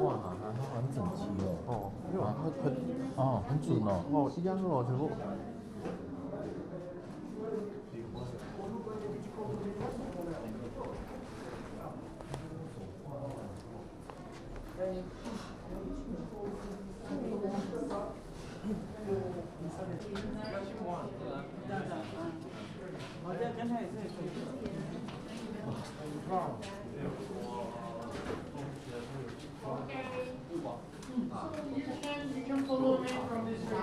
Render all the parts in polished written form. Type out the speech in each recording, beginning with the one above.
哇，它很整齐哦。很准哦。哦，一样哦，全部。You can follow me from this way.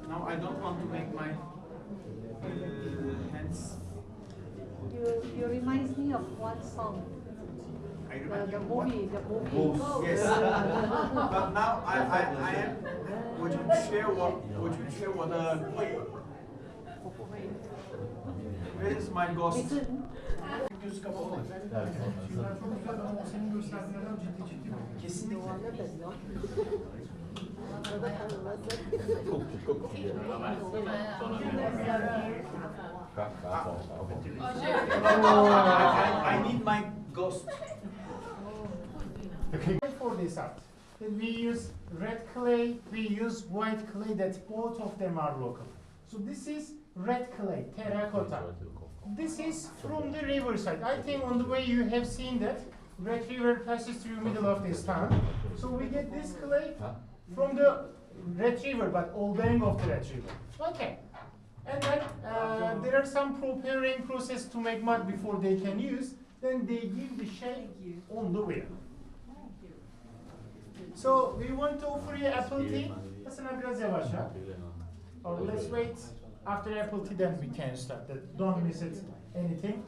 Now I don't want to make my hands. You reminds me of one song. The movie. Yes. But now I am. Would you share what where is my ghost? Göz kapalı. Senin gösterdiğinden ciddi. Kesinlikle. I need my ghost. For this art, we use red clay, we use white clay, that both of them are local. So this is red clay, terracotta. This is from the riverside. I think on the way you have seen that Red River passes through middle of this town. So we get this clay from the Red River, but all bank of the Red River. Okay. And then there are some preparing process to make mud before they can use. Then they give the shape on the wheel. So we want to offer you apple tea. Aslında biraz yavaş ya. Or let's wait after apple tea, then we can start. Don't miss it anything.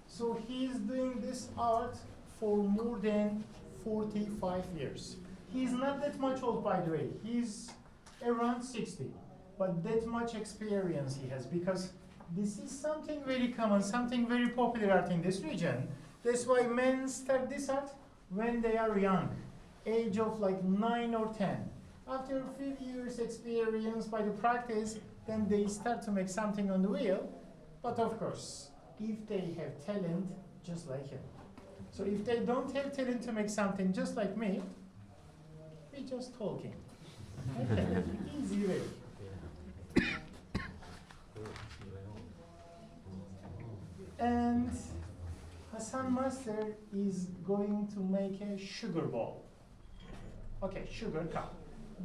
So he's doing this art for more than 45 years. He's not that much old, by the way. He's around 60, but that much experience he has, because this is something very common, something very popular art in this region. That's why men start this art when they are young, age of like 9 or 10. After a few years experience by the practice, then they start to make something on the wheel. But of course, if they have talent, just like him. So if they don't have talent to make something just like me, we're just talking. Okay, easy way. And Hassan Master is going to make a sugar bowl. Okay, sugar cup.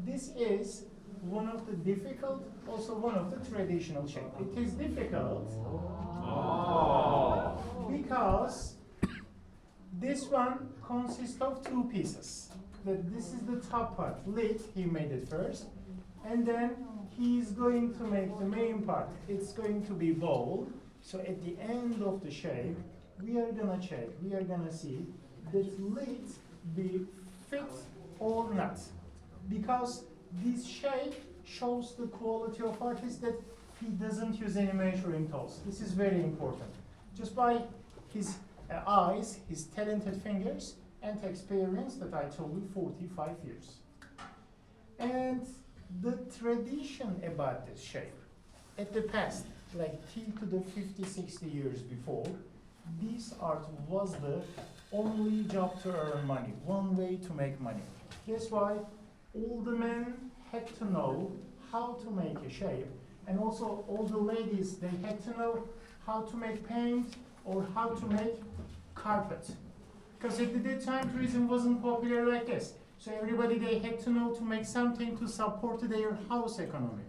This is one of the difficult, also one of the traditional shapes. It is difficult because this one consists of two pieces. This is the top part, lid, he made it first, and then he's going to make the main part. It's going to be bowl. So at the end of the shape, we are gonna check, we are gonna see that lid be fit or not. Because this shape shows the quality of artist, that he doesn't use any measuring tools. This is very important. Just by his eyes, his talented fingers, and experience that I told you 45 years. And the tradition about this shape, at the past, like T to the 50, 60 years before, this art was the only job to earn money, one way to make money. That's why all the men had to know how to make a shape, and also all the ladies, they had to know how to make paint or how to make carpet. Because at that time, tourism wasn't popular like this. So everybody, they had to know to make something to support their house economy.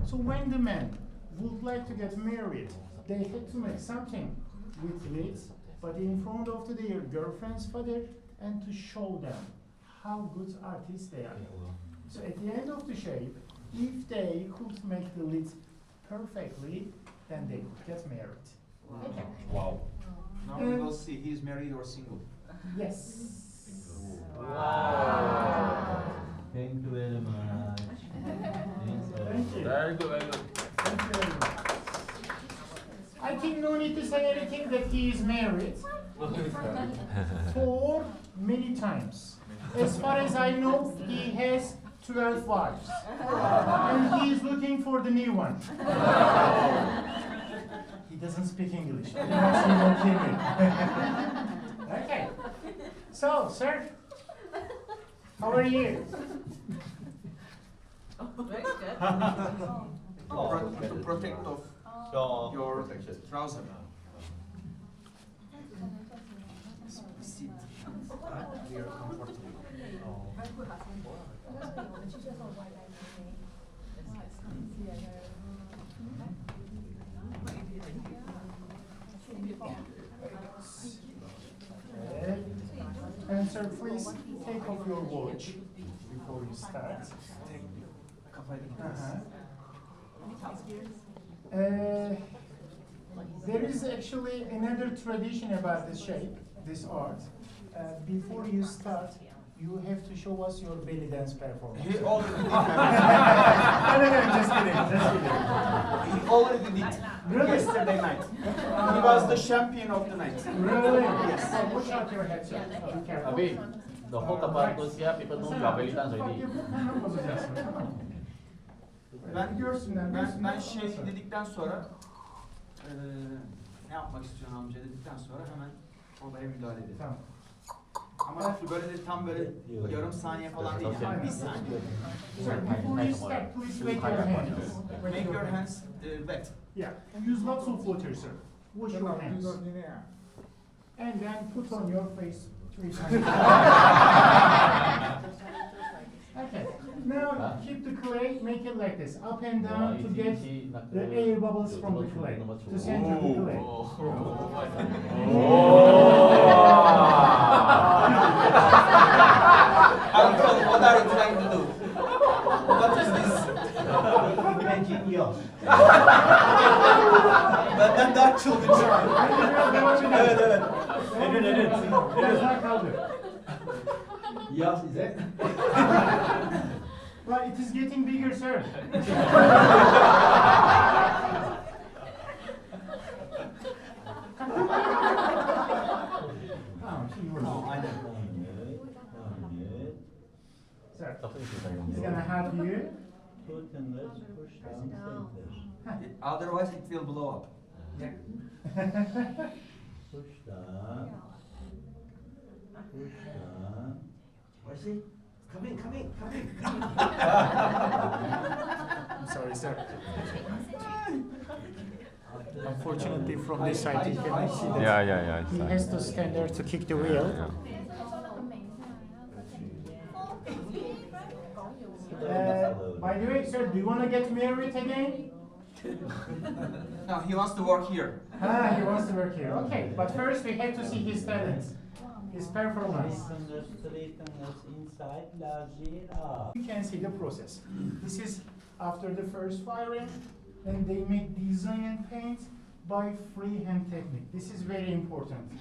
So when the men would like to get married, they had to make something with it, but in front of their girlfriend's father, and to show them how good artists they are. So at the end of the shape, if they could make the lid perfectly, then they could get married. Okay. Wow. Now we will see he's married or single. Yes. Wow. Thank you very much. Thank you. Very good, very good. Thank you very much. I think no need to say anything that he is married for many times. As far as I know, he has 12 wives. And he is looking for the new one. He doesn't speak English. He wants to know Kiwi. Okay. So, sir, how are you? Very good. To protect of your trouser. Sit. We are comfortable. Okay. And sir, please take off your watch before you start. There is actually another tradition about this shape, this art. Before you start, you have to show us your belly dance performance. He already did. No, just kidding, just kidding. He already did. Really? Yesterday night. He was the champion of the night. Really? Yes. So watch out your head, sir. Be careful. Abi, the whole kapan siya, people know your belly dance already. Ben şey dedikten sonra ne yapmak istiyorsun amca dedikten sonra hemen olaya müdahale edelim. Tamam. Ama böyle de tam böyle yarım saniye falan değil yani bir saniye. Sir, before you start, please wet your hands. Make your hands wet. Yeah, use lots of water, sir. Wash your hands. And then put on your face 3 times. Okay, now keep the clay, make it like this, up and down to get the air bubbles from the clay, to center the clay. Uncle, what are you trying to do? What is this? Genius. Benden daha çılgın şu an. Evet evet. Biraz daha kaldır. Yes, is it? Well, it is getting bigger, sir. Sir, he's gonna help you. Two fingers, push down, center. Otherwise it will blow up. Yeah. Push down. Push down. Where's he? Come in, come in, come in. I'm sorry, sir. Unfortunately, from this side, you cannot see that. Yeah. He has to stand there to kick the wheel. By the way, sir, do you want to get married again? No, he wants to work here. Ah, he wants to work here. Okay, but first we have to see his talents, his performance. Three fingers inside, large up. You can see the process. This is after the first firing, and they make design and paint by freehand technique. This is very important.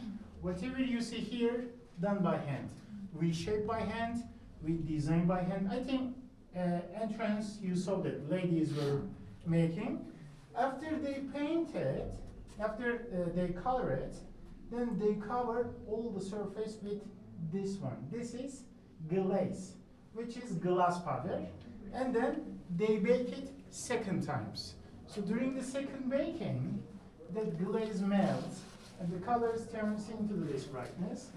Whatever you see here, done by hand. We shape by hand, we design by hand. I think entrance, you saw that ladies were making. After they paint it, after they color it, then they cover all the surface with this one. This is glaze, which is glass powder. And then they bake it second times. So during the second baking, the glaze melts and the colors turns into this brightness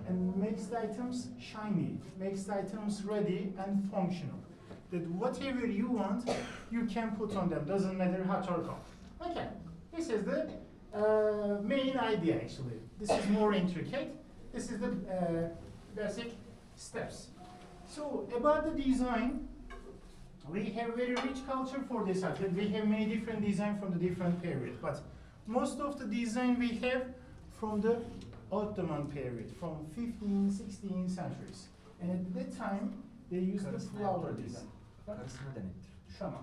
and makes the items shiny, makes the items ready and functional. That whatever you want, you can put on them, doesn't matter hot or cold. Okay, this is the main idea actually. This is more intricate. This is the basic steps. So about the design, we have very rich culture for this art. We have many different designs from the different period, but most of the design we have from the Ottoman period, from 15th, 16th centuries. And at that time, they used the flower design. Şama.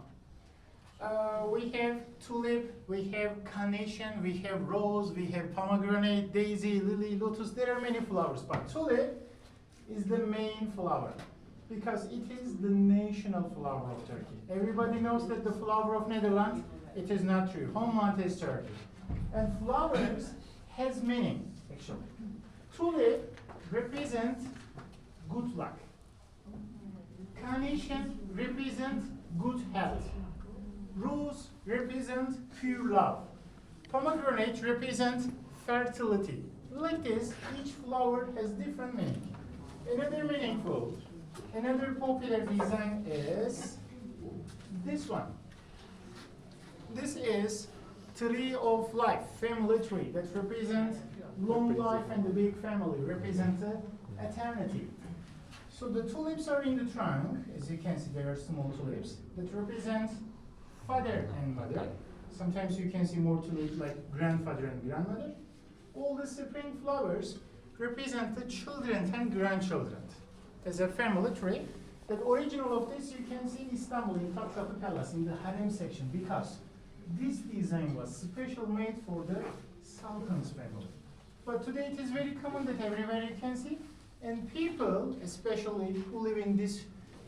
We have tulip, we have carnation, we have rose, we have pomegranate, daisy, lily, lotus. There are many flowers, but tulip is the main flower because it is the national flower of Turkey. Everybody knows that the flower of Netherlands, it is not true. Homeland is Turkey. And flowers has meaning, actually. Tulip represents good luck. Carnation represents good health. Rose represents pure love. Pomegranate represents fertility. Like this, each flower has different meaning. Another meaningful, another popular design is this one. This is tree of life, family tree, that represents long life and the big family, represents eternity. So the tulips are in the trunk, as you can see there are small tulips, that represent father and mother. Sometimes you can see more tulips like grandfather and grandmother. All the spring flowers represent the children and grandchildren. As a family tree, the original of this you can see in Istanbul in Topkapı Palace in the harem section because this design was special made for the Sultan's family. But today it is very common that everywhere you can see, and people, especially who live in this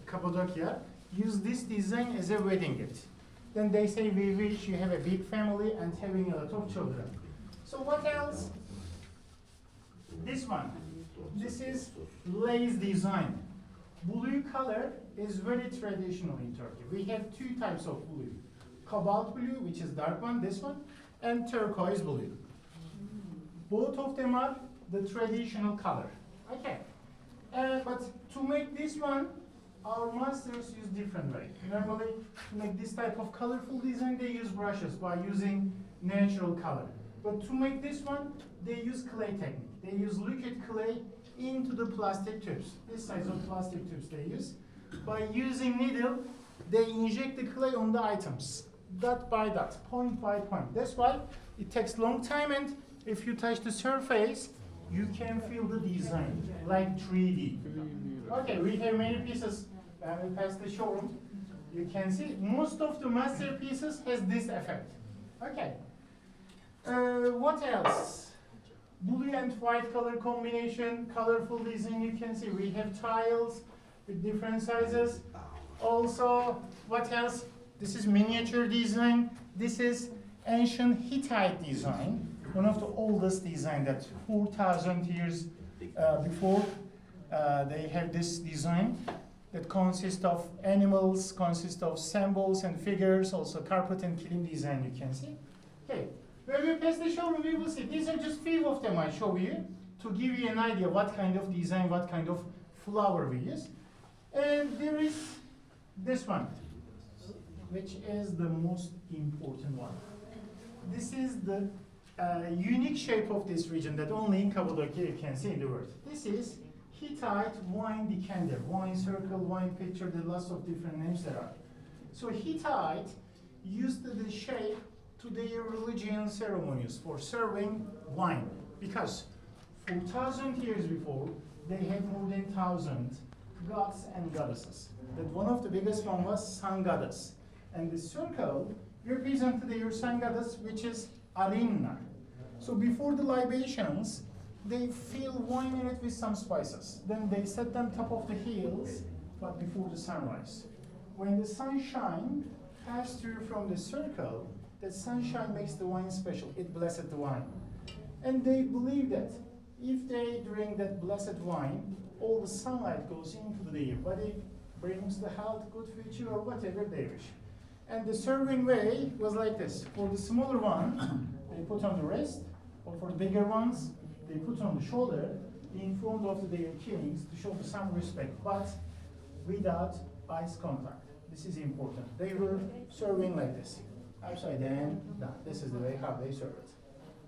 Cappadocia, use this design as a wedding gift. Then they say, we wish you have a big family and having a lot of children. So what else? This one. This is lace design. Blue color is very traditional in Turkey. We have two types of blue. Cobalt blue, which is dark one, this one, and turquoise blue. Both of them are the traditional color. Okay. But to make this one, our masters use different way. Normally, to make this type of colorful design, they use brushes by using natural color. But to make this one, they use clay technique. They use liquid clay into the plastic tubes. This size of plastic tubes they use. By using needle, they inject the clay on the items, dot by dot, point by point. That's why it takes long time, and if you touch the surface, you can feel the design, like 3D. Okay, we have many pieces. When we pass the showroom, you can see most of the masterpieces has this effect. Okay. What else? Blue and white color combination, colorful design you can see. We have tiles with different sizes. Also, what else? This is miniature design. This is ancient Hittite design, one of the oldest design that 4,000 years before they have this design that consists of animals, consists of symbols and figures, also carpet and kilim design you can see. Okay, when we pass the showroom we will see. These are just few of them I show you to give you an idea what kind of design, what kind of flower we use. And there is this one, which is the most important one. This is the unique shape of this region that only in Cappadocia you can see in the world. This is Hittite wine decanter, wine circle, wine pitcher, there are lots of different names there are. So Hittite used the shape to their religion ceremonies for serving wine because 4,000 years before they had more than 1,000 gods and goddesses. That one of the biggest one was sun goddess, and the circle represented their sun goddess, which is Arinna. So before the libations, they fill wine in it with some spices. Then they set them top of the hills, but before the sunrise. When the sunshine passed through from the circle, that sunshine makes the wine special. It blessed the wine. And they believe that if they drink that blessed wine, all the sunlight goes into their body, brings the health, good future, or whatever they wish. And the serving way was like this. For the smaller one, they put on the wrist, or for the bigger ones, they put on the shoulder in front of their kings to show some respect, but without eyes contact. This is important. They were serving like this, upside down. This is the way how they serve it.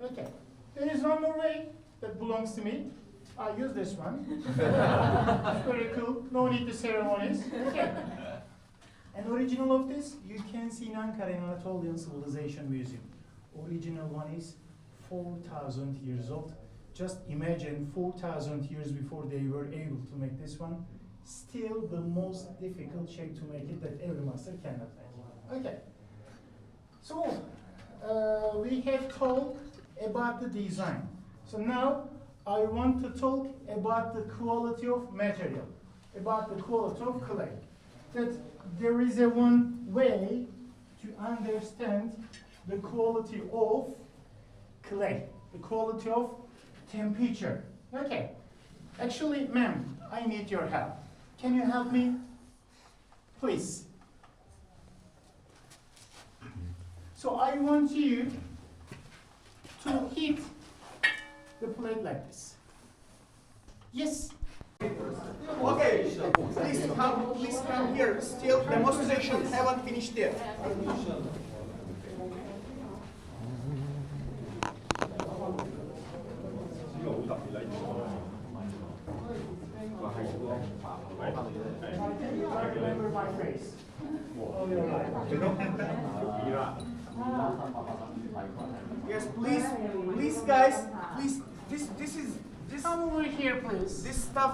Okay. There is one more way that belongs to me. I use this one. Very cool. No need to ceremonies. Okay. An original of this you can see in Ankara in Anatolian Civilization Museum. Original one is 4,000 years old. Just imagine 4,000 years before they were able to make this one. Still the most difficult shape to make it that every master cannot make. Okay. So we have talked about the design. So now I want to talk about the quality of material, about the quality of clay. That there is a one way to understand the quality of clay, the quality of temperature. Okay. Actually, ma'am, I need your help. Can you help me? Please. So I want you to hit the plate like this. Yes. Okay, please come here. Still, demonstration haven't finished yet. I remember my face. All your life. Yes, please, guys, please. This is Come over here, please. this stuff.